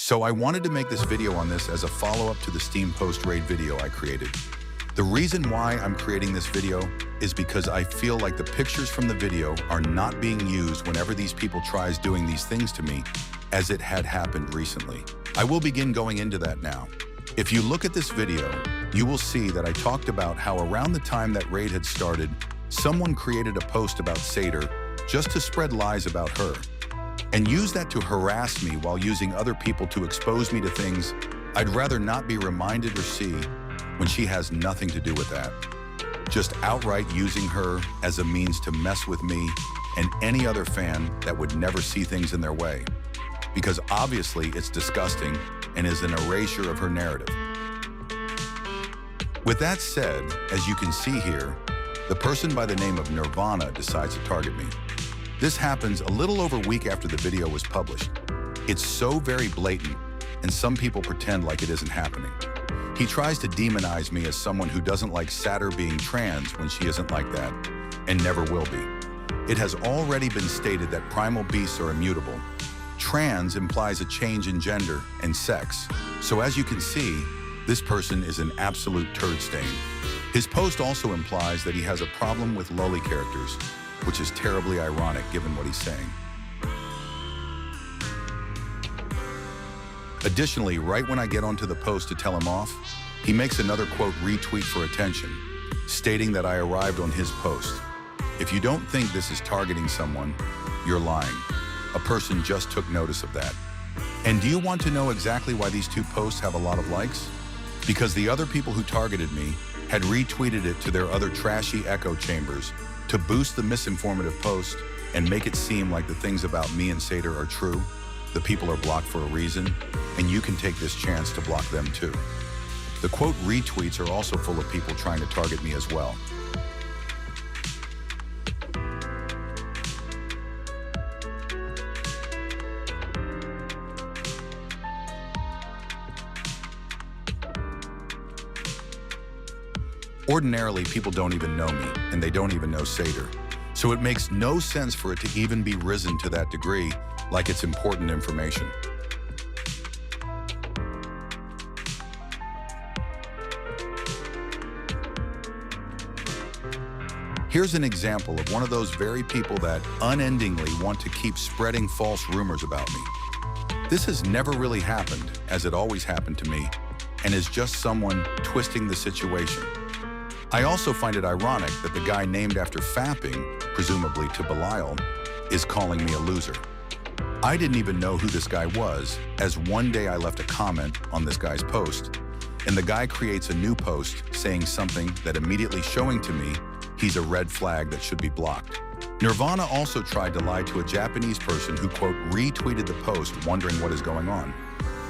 So I wanted to make this video on this as a follow-up to the Steam Post Raid video I created. The reason why I'm creating this video is because I feel like the pictures from the video are not being used whenever these people tries doing these things to me, as it had happened recently. I will begin going into that now. If you look at this video, you will see that I talked about how around the time that raid had started, someone created a post about Satyr just to spread lies about her, and use that to harass me while using other people to expose me to things I'd rather not be reminded or see when she has nothing to do with that. Just outright using her as a means to mess with me and any other fan that would never see things in their way. Because obviously it's disgusting and is an erasure of her narrative. With that said, as you can see here, the person by the name of Nirvana decides to target me. This happens a little over a week after the video was published. It's so very blatant, and some people pretend like it isn't happening. He tries to demonize me as someone who doesn't like Satyr being trans when she isn't like that, and never will be. It has already been stated that primal beasts are immutable. Trans implies a change in gender and sex. So as you can see, this person is an absolute turd stain. His post also implies that he has a problem with loli characters, which is terribly ironic given what he's saying. Additionally, right when I get onto the post to tell him off, he makes another quote retweet for attention, stating that I arrived on his post. If you don't think this is targeting someone, you're lying. A person just took notice of that. And do you want to know exactly why these two posts have a lot of likes? Because the other people who targeted me had retweeted it to their other trashy echo chambers to boost the misinformative post and make it seem like the things about me and Satyr are true. The people are blocked for a reason, and you can take this chance to block them too. The quote retweets are also full of people trying to target me as well. Ordinarily, people don't even know me, and they don't even know Satyr. So it makes no sense for it to even be risen to that degree, like it's important information. Here's an example of one of those very people that unendingly want to keep spreading false rumors about me. This has never really happened, as it always happened to me, and is just someone twisting the situation. I also find it ironic that the guy named after fapping, presumably to Belial, is calling me a loser. I didn't even know who this guy was, as one day I left a comment on this guy's post, and the guy creates a new post saying something that immediately showing to me he's a red flag that should be blocked. Nirvana also tried to lie to a Japanese person who, quote, retweeted the post wondering what is going on.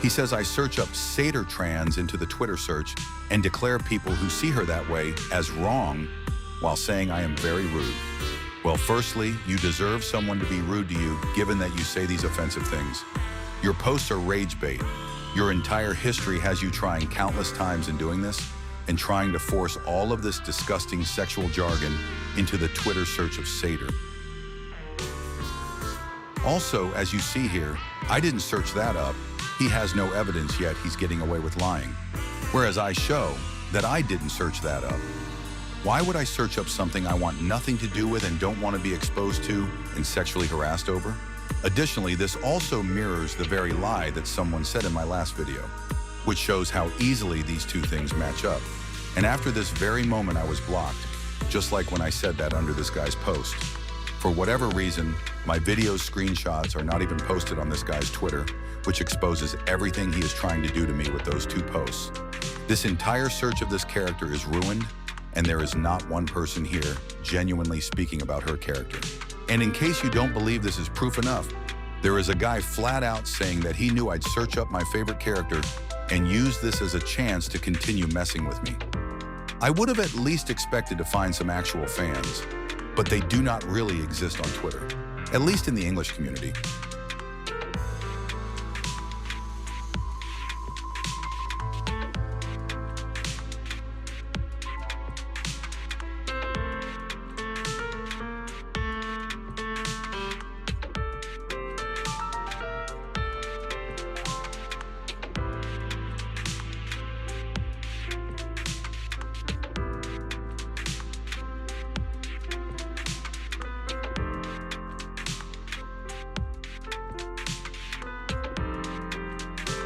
He says I search up Satyr trans into the Twitter search and declare people who see her that way as wrong while saying I am very rude. Well, firstly, you deserve someone to be rude to you given that you say these offensive things. Your posts are rage bait. Your entire history has you trying countless times in doing this and trying to force all of this disgusting sexual jargon into the Twitter search of Satyr. Also, as you see here, I didn't search that up. He has no evidence yet he's getting away with lying. Whereas I show that I didn't search that up. Why would I search up something I want nothing to do with and don't want to be exposed to and sexually harassed over? Additionally, this also mirrors the very lie that someone said in my last video, which shows how easily these two things match up. And after this very moment I was blocked, just like when I said that under this guy's post. For whatever reason, my video's screenshots are not even posted on this guy's Twitter, which exposes everything he is trying to do to me with those two posts. This entire search of this character is ruined, and there is not one person here genuinely speaking about her character. And in case you don't believe this is proof enough, there is a guy flat out saying that he knew I'd search up my favorite character and use this as a chance to continue messing with me. I would have at least expected to find some actual fans, but they do not really exist on Twitter, at least in the English community.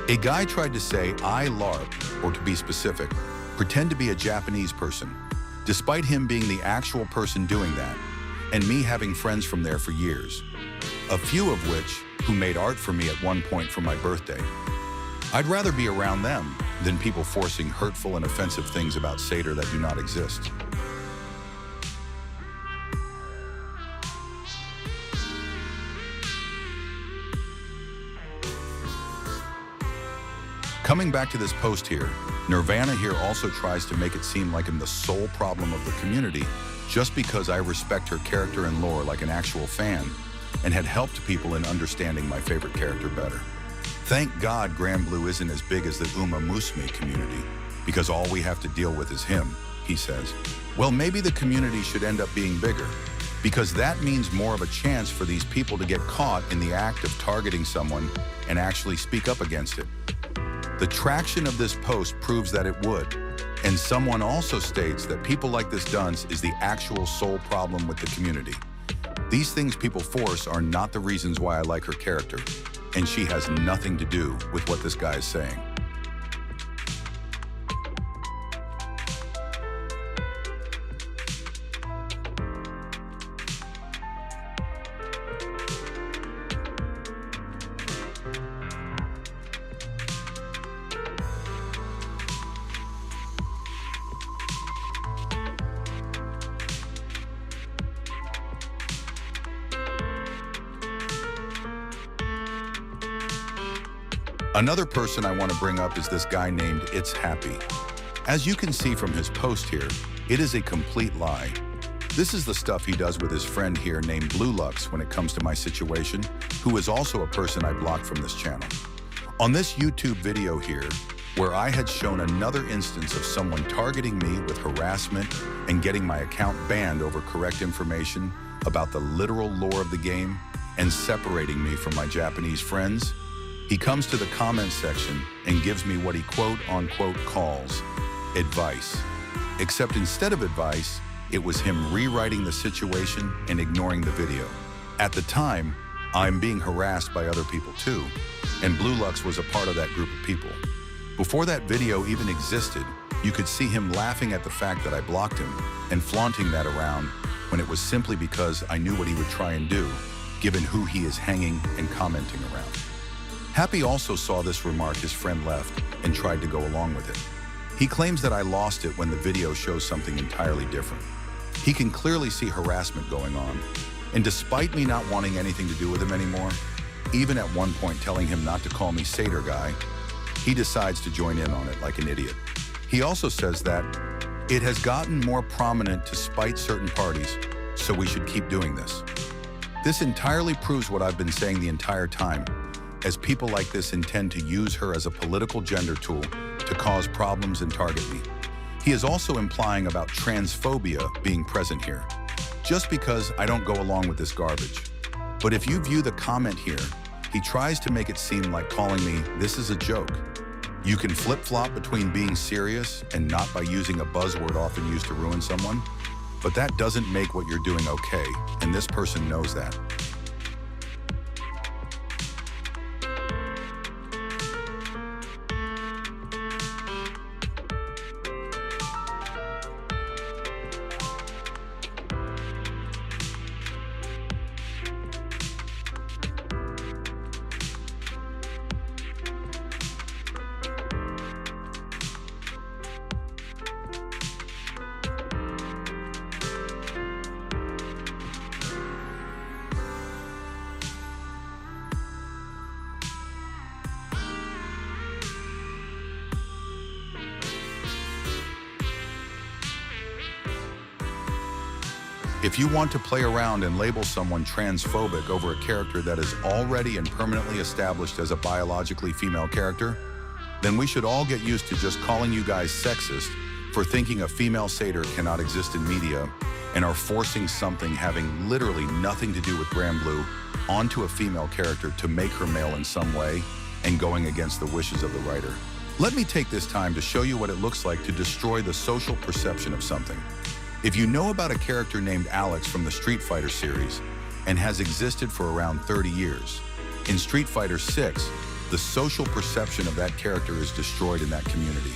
A guy tried to say I LARP, or to be specific, pretend to be a Japanese person, despite him being the actual person doing that, and me having friends from there for years, a few of which who made art for me at one point for my birthday. I'd rather be around them than people forcing hurtful and offensive things about Satyr that do not exist. Coming back to this post here, Nirvana here also tries to make it seem like I'm the sole problem of the community just because I respect her character and lore like an actual fan and had helped people in understanding my favorite character better. Thank God Granblue isn't as big as the Uma Musume community, because all we have to deal with is him, he says. Well, maybe the community should end up being bigger, because that means more of a chance for these people to get caught in the act of targeting someone and actually speak up against it. The traction of this post proves that it would, and someone also states that people like this dunce is the actual sole problem with the community. These things people force are not the reasons why I like her character, and she has nothing to do with what this guy is saying. Another person I want to bring up is this guy named It's Happy. As you can see from his post here, it is a complete lie. This is the stuff he does with his friend here named Blue Lux when it comes to my situation, who is also a person I blocked from this channel. On this YouTube video here, where I had shown another instance of someone targeting me with harassment and getting my account banned over correct information about the literal lore of the game and separating me from my Japanese friends, he comes to the comments section and gives me what he quote-unquote calls advice. Except instead of advice, it was him rewriting the situation and ignoring the video. At the time, I'm being harassed by other people too, and Blue Lux was a part of that group of people. Before that video even existed, you could see him laughing at the fact that I blocked him and flaunting that around when it was simply because I knew what he would try and do, given who he is hanging and commenting around. Happy also saw this remark his friend left and tried to go along with it. He claims that I lost it when the video shows something entirely different. He can clearly see harassment going on, and despite me not wanting anything to do with him anymore, even at one point telling him not to call me Satyr guy, he decides to join in on it like an idiot. He also says that it has gotten more prominent to spite certain parties, so we should keep doing this. This entirely proves what I've been saying the entire time, as people like this intend to use her as a political gender tool to cause problems and target me. He is also implying about transphobia being present here, just because I don't go along with this garbage. But if you view the comment here, he tries to make it seem like calling me this is a joke. You can flip-flop between being serious and not by using a buzzword often used to ruin someone, but that doesn't make what you're doing okay, and this person knows that. If you want to play around and label someone transphobic over a character that is already and permanently established as a biologically female character, then we should all get used to just calling you guys sexist for thinking a female satyr cannot exist in media and are forcing something having literally nothing to do with Granblue onto a female character to make her male in some way and going against the wishes of the writer. Let me take this time to show you what it looks like to destroy the social perception of something. If you know about a character named Alex from the Street Fighter series and has existed for around 30 years, in Street Fighter 6, the social perception of that character is destroyed in that community.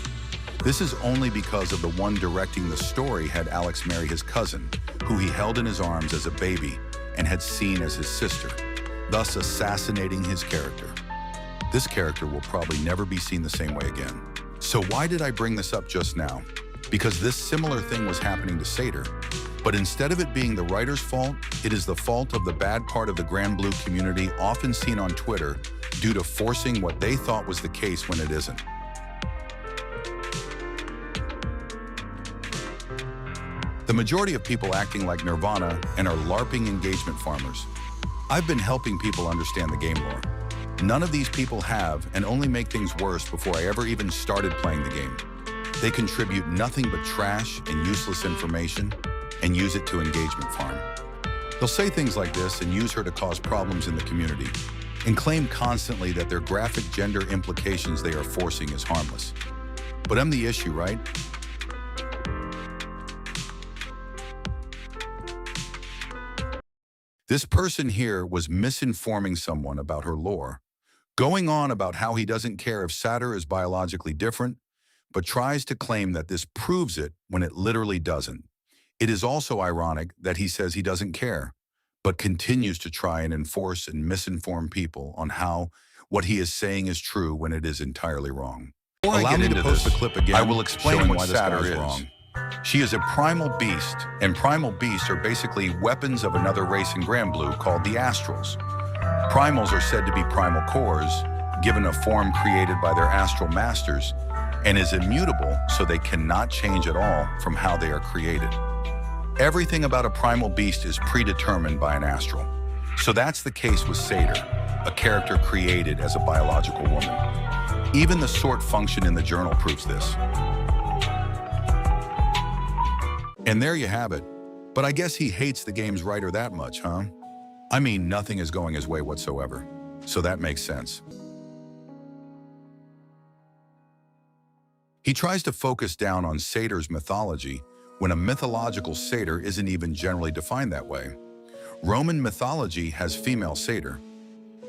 This is only because of the one directing the story had Alex marry his cousin, who he held in his arms as a baby and had seen as his sister, thus assassinating his character. This character will probably never be seen the same way again. So why did I bring this up just now? Because this similar thing was happening to Satyr, but instead of it being the writer's fault, it is the fault of the bad part of the Granblue community, often seen on Twitter, due to forcing what they thought was the case when it isn't. The majority of people acting like Nirvana and are LARPing engagement farmers. I've been helping people understand the game lore. None of these people have, and only make things worse before I ever even started playing the game. They contribute nothing but trash and useless information and use it to engagement farm. They'll say things like this and use her to cause problems in the community and claim constantly that their graphic gender implications they are forcing is harmless. But I'm the issue, right? This person here was misinforming someone about her lore, going on about how he doesn't care if Satyr is biologically different, but tries to claim that this proves it when it literally doesn't. It is also ironic that he says he doesn't care, but continues to try and enforce and misinform people on how what he is saying is true when it is entirely wrong. Allow me to post the clip again. I will explain why this guy is wrong. She is a primal beast, and primal beasts are basically weapons of another race in Granblue called the Astrals. Primals are said to be primal cores, given a form created by their astral masters, and is immutable, so they cannot change at all from how they are created. Everything about a primal beast is predetermined by an astral. So that's the case with Satyr, a character created as a biological woman. Even the sort function in the journal proves this. And there you have it. But I guess he hates the game's writer that much, huh? I mean, nothing is going his way whatsoever. So that makes sense. He tries to focus down on Satyr's mythology when a mythological satyr isn't even generally defined that way. Roman mythology has female satyr.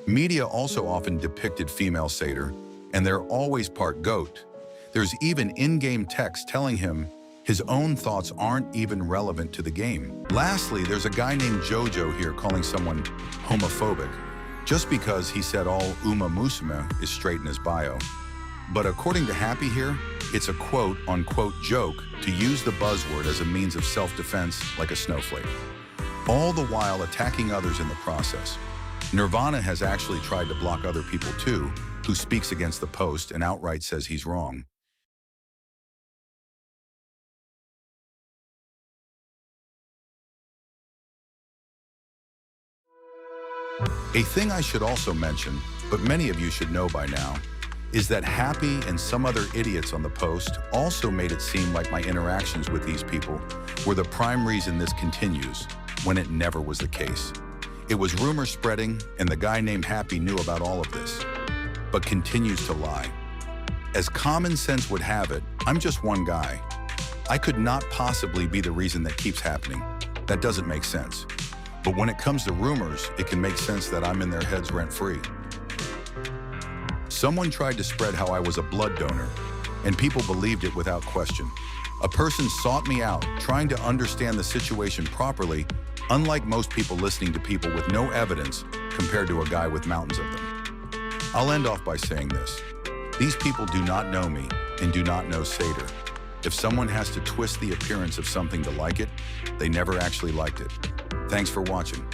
Media also often depicted female satyr, and they're always part goat. There's even in-game text telling him his own thoughts aren't even relevant to the game. Lastly, there's a guy named Jojo here calling someone homophobic, just because he said all Uma Musume is straight in his bio. But according to Happy here, it's a quote-unquote joke to use the buzzword as a means of self-defense like a snowflake, all the while attacking others in the process. Nirvana has actually tried to block other people too, who speaks against the post and outright says he's wrong. A thing I should also mention, but many of you should know by now, is that Happy and some other idiots on the post also made it seem like my interactions with these people were the prime reason this continues, when it never was the case. It was rumor spreading, and the guy named Happy knew about all of this, but continues to lie. As common sense would have it, I'm just one guy. I could not possibly be the reason that keeps happening. That doesn't make sense. But when it comes to rumors, it can make sense that I'm in their heads rent-free. Someone tried to spread how I was a blood donor, and people believed it without question. A person sought me out, trying to understand the situation properly, unlike most people listening to people with no evidence compared to a guy with mountains of them. I'll end off by saying this. These people do not know me and do not know Satyr. If someone has to twist the appearance of something to like it, they never actually liked it. Thanks for watching.